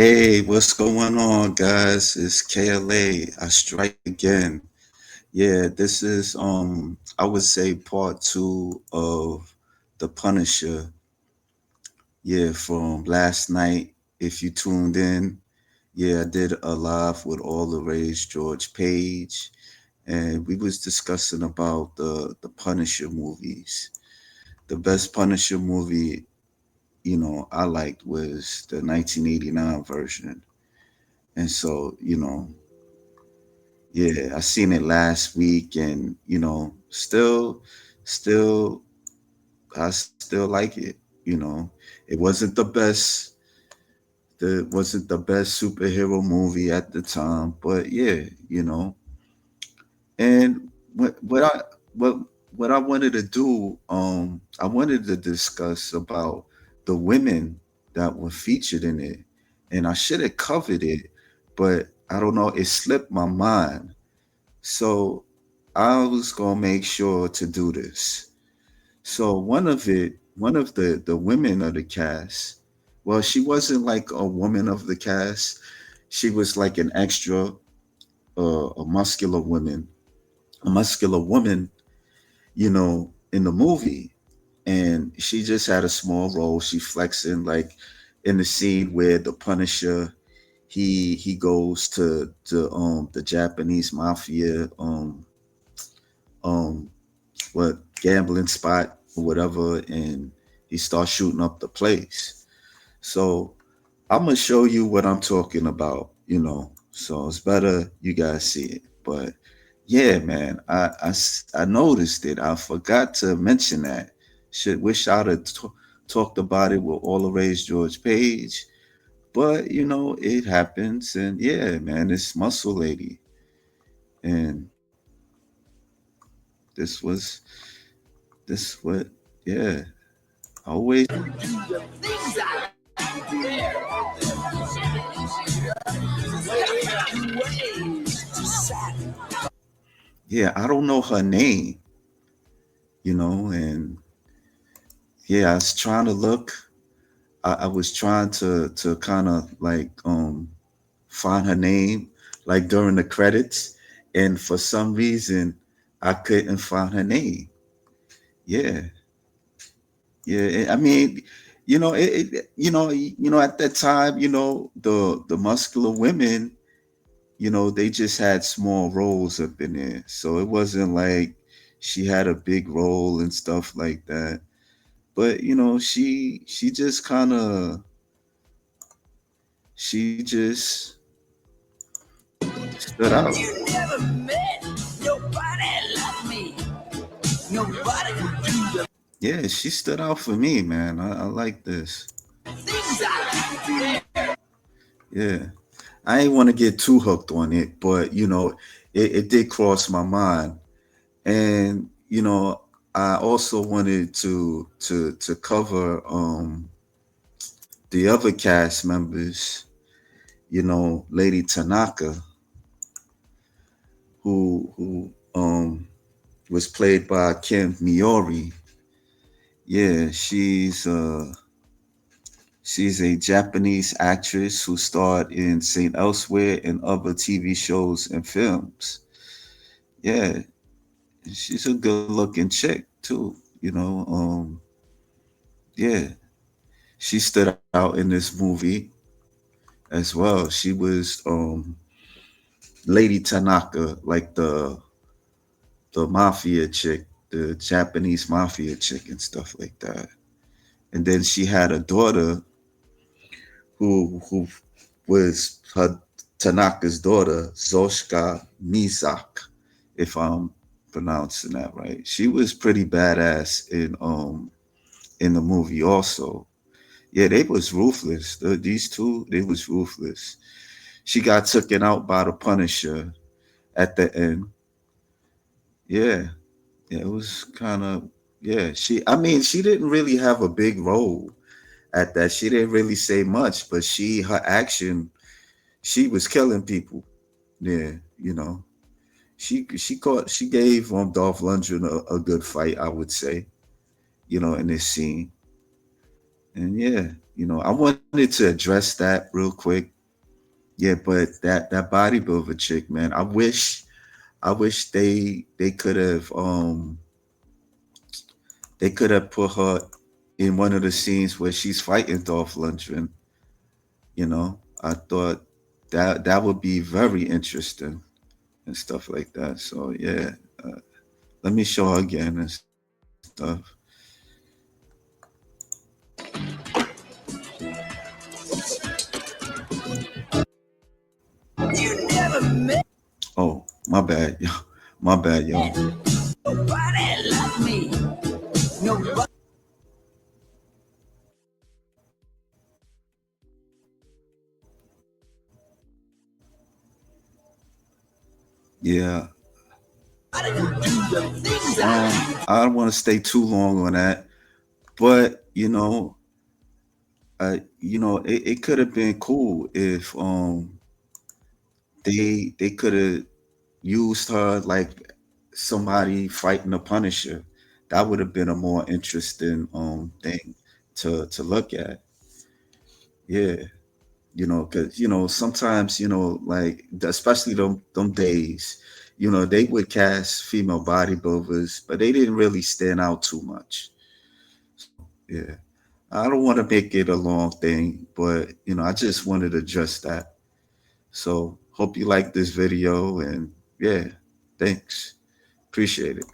Hey, what's going on, guys? It's KLA. I strike again. Yeah, this is I would say part two of The Punisher. Yeah, from last night. If you tuned in, yeah, I did a live with all the Rage George Page, and we was discussing about the Punisher movies. The best Punisher movie, I liked was the 1989 version. And so, yeah, I seen it last week, and still, I still like it. You know, it wasn't the best superhero movie at the time, but yeah, you know. And what I what what I wanted to do, I wanted to discuss about the women that were featured in it, and I should have covered it, but I don't know, it slipped my mind. So I was gonna make sure to do this. So one of the women of the cast, well, she wasn't like a woman of the cast. She was like an extra, a muscular woman, in the movie. And she just had a small role. She flexing like in the scene where the Punisher he goes to the Japanese mafia um what gambling spot or whatever, and he starts shooting up the place. So I'm gonna show you what I'm talking about. So it's better you guys see it. But yeah, man, I noticed it. I forgot to mention that. Should wish I'd have talked about it with all the Ray's George Page. But it happens, and yeah, man, it's Muscle Lady, and this was this what yeah. Always. Yeah, I don't know her name, and yeah, I was trying to look. I was trying to kind of like find her name like during the credits, and for some reason I couldn't find her name. Yeah, yeah. I mean, at that time, the muscular women, they just had small roles up in there, so it wasn't like she had a big role and stuff like that. But she just kind of she just stood out. Yeah, she stood out for me, man. I like this. Yeah, I ain't want to get too hooked on it, but it did cross my mind, and I also wanted to cover the other cast members. Lady Tanaka, who was played by Kim Miori. Yeah, she's a Japanese actress who starred in Saint Elsewhere and other TV shows and films. Yeah, she's a good looking chick too. Yeah, she stood out in this movie as well. She was Lady Tanaka, like the mafia chick, the Japanese mafia chick and stuff like that. And then she had a daughter who was her Tanaka's daughter, Zoshka Mizak, if I'm pronouncing that right. She was pretty badass in the movie also. Yeah, they was ruthless. These two, they was ruthless. She got taken out by the Punisher at the end. Yeah, yeah, it was kind of yeah. I mean, she didn't really have a big role at that. She didn't really say much, but her action, she was killing people. Yeah, she gave Dolph Lundgren a good fight, I would say. In this scene. And yeah, I wanted to address that real quick. Yeah, but that bodybuilder chick, man, I wish they could have put her in one of the scenes where she's fighting Dolph Lundgren. I thought that would be very interesting and stuff like that. So yeah, uh, let me show her again and stuff. Oh, my bad, yo. My bad, yo. Nobody love me. Nobody. Yeah. I don't want to stay too long on that, but it could have been cool if they could have used her like somebody fighting the Punisher. That would have been a more interesting thing to look at. Yeah, because sometimes like especially them days, they would cast female bodybuilders, but they didn't really stand out too much. So yeah, I don't want to make it a long thing, but I just wanted to address that. So hope you like this video, and yeah, thanks, appreciate it.